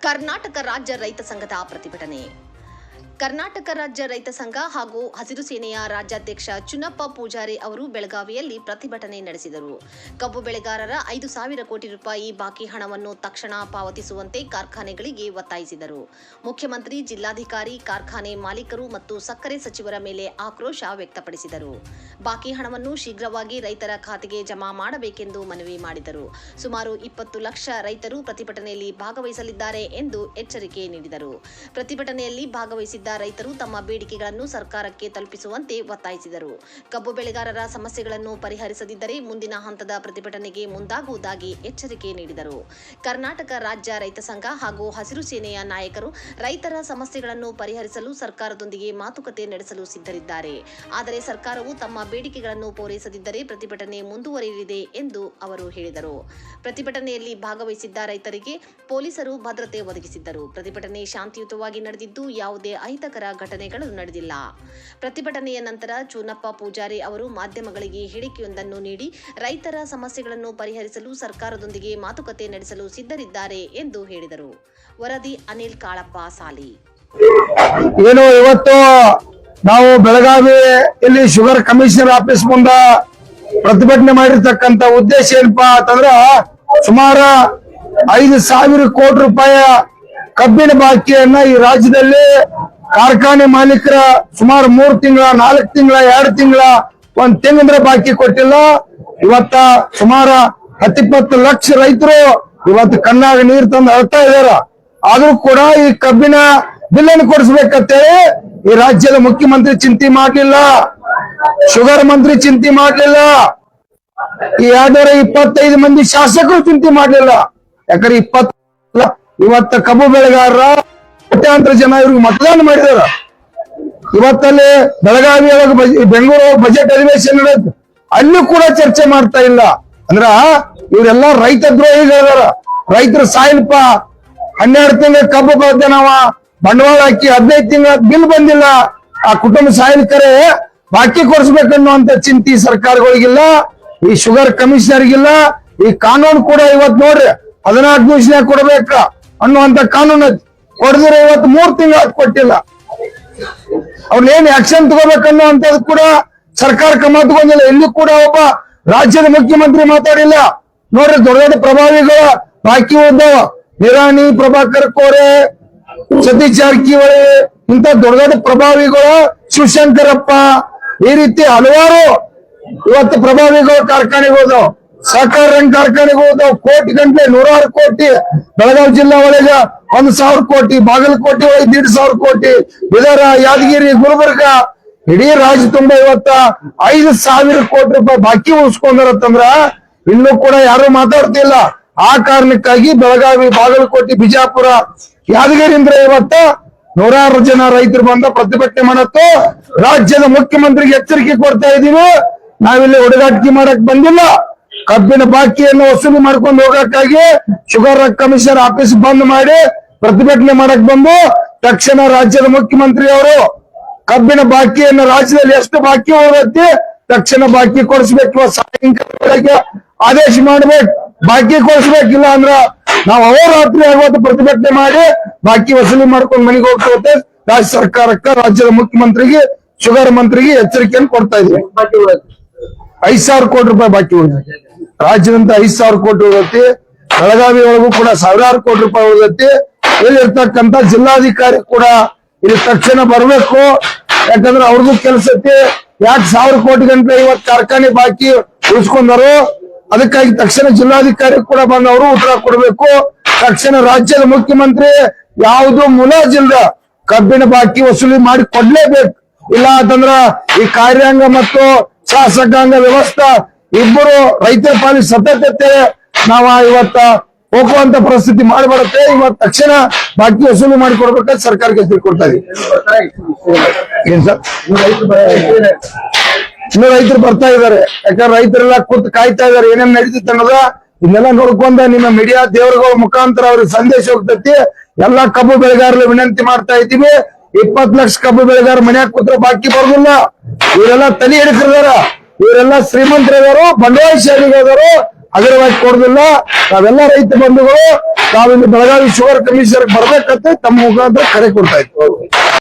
ಕರ್ನಾಟಕ ರಾಜ್ಯ ರೈತ ಸಂಘದ ಪ್ರತಿಭಟನೆ. ಕರ್ನಾಟಕ ರಾಜ್ಯ ರೈತ ಸಂಘ ಹಾಗೂ ಹಸಿರು ಸೇನೆಯ ರಾಜ್ಯಾಧ್ಯಕ್ಷ ಚುನ್ನಪ್ಪ ಪೂಜಾರಿ ಅವರು ಬೆಳಗಾವಿಯಲ್ಲಿ ಪ್ರತಿಭಟನೆ ನಡೆಸಿದರು. ಕಬ್ಬು ಬೆಳೆಗಾರರ 5,000 ಕೋಟಿ ರೂಪಾಯಿ ಬಾಕಿ ಹಣವನ್ನು ತಕ್ಷಣ ಪಾವತಿಸುವಂತೆ ಕಾರ್ಖಾನೆಗಳಿಗೆ ಒತ್ತಾಯಿಸಿದರು. ಮುಖ್ಯಮಂತ್ರಿ, ಜಿಲ್ಲಾಧಿಕಾರಿ, ಕಾರ್ಖಾನೆ ಮಾಲೀಕರು ಮತ್ತು ಸಕ್ಕರೆ ಸಚಿವರ ಮೇಲೆ ಆಕ್ರೋಶ ವ್ಯಕ್ತಪಡಿಸಿದರು. ಬಾಕಿ ಹಣವನ್ನು ಶೀಘ್ರವಾಗಿ ರೈತರ ಖಾತೆಗೆ ಜಮಾ ಮಾಡಬೇಕೆಂದು ಮನವಿ ಮಾಡಿದರು. ಸುಮಾರು 20 ಲಕ್ಷ ರೈತರು ಪ್ರತಿಭಟನೆಯಲ್ಲಿ ಭಾಗವಹಿಸಲಿದ್ದಾರೆ ಎಂದು ಎಚ್ಚರಿಕೆ ನೀಡಿದರು. ಪ್ರತಿಭಟನೆಯಲ್ಲಿ ಭಾಗವಹಿಸಿದ್ದ ರೈತರು ತಮ್ಮ ಬೇಡಿಕೆಗಳನ್ನು ಸರ್ಕಾರಕ್ಕೆ ತಲುಪಿಸುವಂತೆ ಒತ್ತಾಯಿಸಿದರು. ಕಬ್ಬು ಬೆಳೆಗಾರರ ಸಮಸ್ಯೆಗಳನ್ನು ಪರಿಹರಿಸದಿದ್ದರೆ ಮುಂದಿನ ಹಂತದ ಪ್ರತಿಭಟನೆಗೆ ಮುಂದಾಗುವುದಾಗಿ ಎಚ್ಚರಿಕೆ ನೀಡಿದರು. ಕರ್ನಾಟಕ ರಾಜ್ಯ ರೈತ ಸಂಘ ಹಾಗೂ ಹಸಿರು ಸೇನೆಯ ನಾಯಕರು ರೈತರ ಸಮಸ್ಯೆಗಳನ್ನು ಪರಿಹರಿಸಲು ಸರ್ಕಾರದೊಂದಿಗೆ ಮಾತುಕತೆ ನಡೆಸಲು ಸಿದ್ಧರಿದ್ದಾರೆ. ಆದರೆ ಸರ್ಕಾರವು ತಮ್ಮ ಬೇಡಿಕೆಗಳನ್ನು ಪೂರೈಸದಿದ್ದರೆ ಪ್ರತಿಭಟನೆ ಮುಂದುವರಿಯಲಿದೆ ಎಂದು ಅವರು ಹೇಳಿದರು. ಪ್ರತಿಭಟನೆಯಲ್ಲಿ ಭಾಗವಹಿಸಿದ್ದ ರೈತರಿಗೆ ಪೊಲೀಸರು ಭದ್ರತೆ ಒದಗಿಸಿದ್ದರು. ಪ್ರತಿಭಟನೆ ಶಾಂತಿಯುತವಾಗಿ ನಡೆದಿದ್ದು ಯಾವುದೇ ಅಹಿತಕರ ಘಟನೆಗಳು ನಡೆದಿಲ್ಲ. ಪ್ರತಿಭಟನೆಯ ನಂತರ ಚುನ್ನಪ್ಪ ಪೂಜಾರಿ ಅವರು ಮಾಧ್ಯಮಗಳಿಗೆ ಹೇಳಿಕೆಯೊಂದನ್ನು ನೀಡಿ ರೈತರ ಸಮಸ್ಯೆಗಳನ್ನು ಪರಿಹರಿಸಲು ಸರ್ಕಾರದೊಂದಿಗೆ ಮಾತುಕತೆ ನಡೆಸಲು ಸಿದ್ಧರಿದ್ದಾರೆ ಎಂದು ಹೇಳಿದರು. ವರದಿ ಅನಿಲ್ ಕಾಳಪ್ಪ ಸಾಲಿ. ಏನು ಇವತ್ತು ನಾವು ಬೆಳಗಾವಿಯಲ್ಲಿ ಶುಗರ್ ಕಮಿಷನರ್ ಆಫೀಸ್ ಮುಂದ ಪ್ರತಿಭಟನೆ ಮಾಡಿರ್ತಕ್ಕಂತ ಉದ್ದೇಶ ಏನಪ್ಪಾ ಅಂತಂದ್ರ ಸುಮಾರು 5,000 ಕೋಟಿ ರೂಪಾಯಿ ಕಬ್ಬಿನ ಬಾಕಿಯನ್ನ ಈ ರಾಜ್ಯದಲ್ಲಿ ಕಾರ್ಖಾನೆ ಮಾಲೀಕರ ಸುಮಾರು 3 ತಿಂಗಳ 4 ತಿಂಗಳ 2 ತಿಂಗಳ 1 ತಿಂಗಳ ಬಾಕಿ ಕೊಟ್ಟಿಲ್ಲ. ಇವತ್ತ ಸುಮಾರು 10-20 ಲಕ್ಷ ರೈತರು ಇವತ್ತು ಕಣ್ಣಾಗ ನೀರು ತಂದು ಅಳ್ತಾ ಇದಾರ. ಆದ್ರೂ ಕೂಡ ಈ ಕಬ್ಬಿನ ಬಿಲ್ಲನ್ನು ಕೊಡಿಸ್ಬೇಕಂತೇಳಿ ಈ ರಾಜ್ಯದ ಮುಖ್ಯಮಂತ್ರಿ ಚಿಂತೆ ಮಾಡ್ಲಿಲ್ಲ, ಶುಗರ್ ಮಂತ್ರಿ ಚಿಂತೆ ಮಾಡ್ಲಿಲ್ಲ, ಈ 225 ಮಂದಿ ಶಾಸಕರು ಚಿಂತೆ ಮಾಡ್ಲಿಲ್ಲ. ಯಾಕಂದ್ರೆ 20 ಇವತ್ತ ಕಬ್ಬು ಬೆಳೆಗಾರರ ಕೋಟ್ಯಾಂತರ ಜನ ಇವ್ರಿಗೆ ಮತದಾನ ಮಾಡಿದಾರ. ಇವತ್ತಲ್ಲಿ ಬೆಳಗಾವಿ ಬೆಂಗಳೂರು ಬಜೆಟ್ ಅಧಿವೇಶನ ನಡೆದ ಅಲ್ಲಿ ಕೂಡ ಚರ್ಚೆ ಮಾಡ್ತಾ ಇಲ್ಲ. ಅಂದ್ರ ಇವರೆಲ್ಲ ರೈತ ದ್ರೋಹಿಗಳಾರ. ರೈತರು ಸಾಯಿಲ್ಪ 12 ತಿಂಗಳ ಕಬ್ಬು ಬೆಳೆದ ನಾವ ಬಂಡವಾಳ ಹಾಕಿ 15 ತಿಂಗಳ ಬಿಲ್ ಬಂದಿಲ್ಲ, ಆ ಕುಟುಂಬ ಸಾಯಲಿಕರೇ ಬಾಕಿ ಕೊಡಿಸ್ಬೇಕನ್ನುವಂತ ಚಿಂತೆ ಸರ್ಕಾರಗಳಿಗಿಲ್ಲ, ಈ ಶುಗರ್ ಕಮಿಷನರ್ಗಿಲ್ಲ. ಈ ಕಾನೂನು ಕೂಡ ಇವತ್ ನೋಡ್ರಿ 14 ದಿವಸ ಕೊಡ್ಬೇಕ ಅನ್ನುವಂತ ಕಾನೂನು ಕೊಡದಿರ ಇವತ್ತು 3 ತಿಂಗಳ ಕೊಟ್ಟಿಲ್ಲ. ಅವ್ನೇನ್ ಆಕ್ಷನ್ ತಗೋಬೇಕನ್ನುವಂಥದ್ದು ಕೂಡ ಸರ್ಕಾರ ಕ್ರಮ ತಗೊಂಡಿಲ್ಲ. ಇಲ್ಲಿ ಕೂಡ ಒಬ್ಬ ರಾಜ್ಯದ ಮುಖ್ಯಮಂತ್ರಿ ಮಾತಾಡಿಲ್ಲ. ನೋಡ್ರಿ, ದೊಡ್ಡ ದೊಡ್ಡ ಪ್ರಭಾವಿಗಳು ಬಾಕಿ ಹೋದವ, ನಿರಾಣಿ, ಪ್ರಭಾಕರ್ ಕೋರೆ, ಸತೀಶ್ ಜಾರಕಿಹೊಳಿ, ಇಂತ ದೊಡ್ಡ ದೊಡ್ಡ ಪ್ರಭಾವಿಗಳು, ಶಿವಶಂಕರಪ್ಪ, ಈ ರೀತಿ ಹಲವಾರು ಇವತ್ತು ಪ್ರಭಾವಿಗಳು ಕಾರ್ಖಾನೆಗೆ ಹೋದವು, ಸಹಕಾರ ರಂಗ ಕಾರ್ಖಾನೆಗೆ ಹೋದವು. ಕೋಟಿ ಗಂಟೆ 106 ಕೋಟಿ, ಬೆಳಗಾವಿ ಜಿಲ್ಲಾ ಒಳಗೆ 1,000 ಕೋಟಿ, ಬಾಗಲಕೋಟೆ ಒಳಗೆ 1,500 ಕೋಟಿ, ಬೀದರ, ಯಾದಗಿರಿ, ಗುಲ್ಬರ್ಗ, ಇಡೀ ರಾಜ್ಯ ತುಂಬಾ ಇವತ್ತ 5,000 ಕೋಟಿ ರೂಪಾಯಿ ಬಾಕಿ ಉಳಿಸ್ಕೊಂಡಾರಂತಂದ್ರ ಇಲ್ಲೂ ಕೂಡ ಯಾರು ಮಾತಾಡ್ತಿಲ್ಲ. ಆ ಕಾರಣಕ್ಕಾಗಿ ಬೆಳಗಾವಿ, ಬಾಗಲಕೋಟೆ, ಬಿಜಾಪುರ, ಯಾದಗಿರಿಯಿಂದ ಇವತ್ತ 106 ಜನ ರೈತರು ಬಂದ ಪ್ರತಿಭಟನೆ ಮಾಡತ್ತು. ರಾಜ್ಯದ ಮುಖ್ಯಮಂತ್ರಿಗೆ ಎಚ್ಚರಿಕೆ ಕೊಡ್ತಾ ಇದೀವಿ, ನಾವಿಲ್ಲಿ ಹುಡುಗಾಟಿಕೆ ಮಾಡಕ್ ಬಂದಿಲ್ಲ. ಕಬ್ಬಿನ ಬಾಕಿಯನ್ನು ವಸೂಲಿ ಮಾಡ್ಕೊಂಡು ಹೋಗಕ್ಕಾಗಿ ಶುಗರ್ ಕಮಿಷನರ್ ಆಫೀಸ್ ಬಂದ್ ಮಾಡಿ ಪ್ರತಿಭಟನೆ ಮಾಡಕ್ ಬಂದು ತಕ್ಷಣ ರಾಜ್ಯದ ಮುಖ್ಯಮಂತ್ರಿ ಅವರು ಕಬ್ಬಿನ ಬಾಕಿಯನ್ನು ರಾಜ್ಯದಲ್ಲಿ ಎಷ್ಟು ಬಾಕಿ ಹೋಗತ್ತೆ ತಕ್ಷಣ ಬಾಕಿ ಕೊಡಿಸ್ಬೇಕು, ಸಾಯಂಕಾಲ ಆದೇಶ ಮಾಡ್ಬೇಕು, ಬಾಕಿ ಕೊಡಿಸ್ಬೇಕಿಲ್ಲ ಅಂದ್ರ ನಾವು ಅಹೋರಾತ್ರಿ ಆಗುವಂತ ಪ್ರತಿಭಟನೆ ಮಾಡಿ ಬಾಕಿ ವಸೂಲಿ ಮಾಡ್ಕೊಂಡು ಮನೆಗೆ ಹೋಗ್ತೇವೆ. ರಾಜ್ಯ ಸರ್ಕಾರಕ್ಕೆ, ರಾಜ್ಯದ ಮುಖ್ಯಮಂತ್ರಿಗೆ, ಶುಗರ್ ಮಂತ್ರಿಗೆ ಎಚ್ಚರಿಕೆಯನ್ನು ಕೊಡ್ತಾ ಇದ್ವಿ. 5,000 ಕೋಟಿ ರೂಪಾಯಿ ಬಾಕಿ ಉಳಿದೈತಿ ರಾಜ್ಯದಂತ 5,000 ಕೋಟಿ ಉಳಿದೈತಿ. ಬೆಳಗಾವಿ ಒಳಗೂ ಕೂಡ 1,000 ಕೋಟಿ ರೂಪಾಯಿ ಉಳಿದೈತಿ. ಇಲ್ಲಿರ್ತಕ್ಕಂಥ ಜಿಲ್ಲಾಧಿಕಾರಿ ಕೂಡ ಇಲ್ಲಿ ತಕ್ಷಣ ಬರ್ಬೇಕು, ಯಾಕಂದ್ರೆ ಅವ್ರಿಗೂ ಕೆಲಸ ಐತಿ. ಯಾಕೆ 1,000 ಕೋಟಿ ಗಂಟೆ ಇವತ್ತು ಕಾರ್ಖಾನೆ ಬಾಕಿ ಉಳಿಸ್ಕೊಂಡರು, ಅದಕ್ಕಾಗಿ ತಕ್ಷಣ ಜಿಲ್ಲಾಧಿಕಾರಿ ಕೂಡ ಬಂದು ಅವರು ಉತ್ತರ ಕೊಡ್ಬೇಕು. ತಕ್ಷಣ ರಾಜ್ಯದ ಮುಖ್ಯಮಂತ್ರಿ ಯಾವುದು ಮುಲಾಜಿಲ್ದ ಕಬ್ಬಿನ ಬಾಕಿ ವಸೂಲಿ ಮಾಡಿ ಕೊಡ್ಲೇಬೇಕು. ಇಲ್ಲ ಅಂತಂದ್ರ ಈ ಕಾರ್ಯಾಂಗ ಮತ್ತು ಶಾಸಕಾಂಗ ವ್ಯವಸ್ಥೆ ಇಬ್ಬರು ರೈತರ ಪಾಲಿಗೆ ಸತತತೆ ನಾವ ಇವತ್ತ ಹೋಗುವಂತ ಪರಿಸ್ಥಿತಿ ಮಾಡ್ಬಾರತ್ತೆ. ಇವತ್ತು ತಕ್ಷಣ ಬಾಕಿ ವಸೂಲಿ ಮಾಡಿ ಕೊಡ್ಬೇಕಂತ ಸರ್ಕಾರಕ್ಕೆ ತಿಳ್ಕೊಡ್ತಾ ಇದೀವಿ. ಏನ್ ಸರ್, ಇನ್ನು ರೈತರು ಬರ್ತಾ ಇದಾರೆ. ಯಾಕಂದ್ರೆ ರೈತರೆಲ್ಲ ಕೂತ್ ಕಾಯ್ತಾ ಇದಾರೆ ಏನೇನ್ ನಡೀತಿತ್ತು ಅನ್ನೋದ. ಇದನ್ನೆಲ್ಲ ನೋಡ್ಕೊಂಡ ನಿಮ್ಮ ಮೀಡಿಯಾ ದೇವರುಗಳ ಮುಖಾಂತರ ಅವ್ರಿಗೆ ಸಂದೇಶ ಹೋಗ್ತೈತಿ. ಎಲ್ಲಾ ಕಬ್ಬು ಬೆಳೆಗಾರರು ವಿನಂತಿ ಮಾಡ್ತಾ ಇದ್ದೀವಿ, 20 ಲಕ್ಷ ಕಬ್ಬು ಬೆಳೆಗಾರ ಮನ್ಯಾಗ ಕೂತ್ರೆ ಬಾಕಿ ಬರೋದಿಲ್ಲ. ಇವರೆಲ್ಲ ತಲೆ ಹಿಡಿತಿದಾರ, ಇವರೆಲ್ಲ ಶ್ರೀಮಂತರಿದಾರು, ಬಂಡವಾಳಶಾಲಿಗಳದಾರು, ಅಗರವಾಗಿ ಕೊಡುದಿಲ್ಲ. ನಾವೆಲ್ಲ ರೈತ ಬಂಧುಗಳು ನಾವಿಲ್ಲಿ ಬೆಳಗಾವಿ ಶುಗರ್ ಕಮಿಷನರ್ ಬರ್ಬೇಕಂತ ತಮ್ಮ ಮುಖಾಂತರ ಕರೆ ಕೊಡ್ತಾ ಇದ್ವಿ.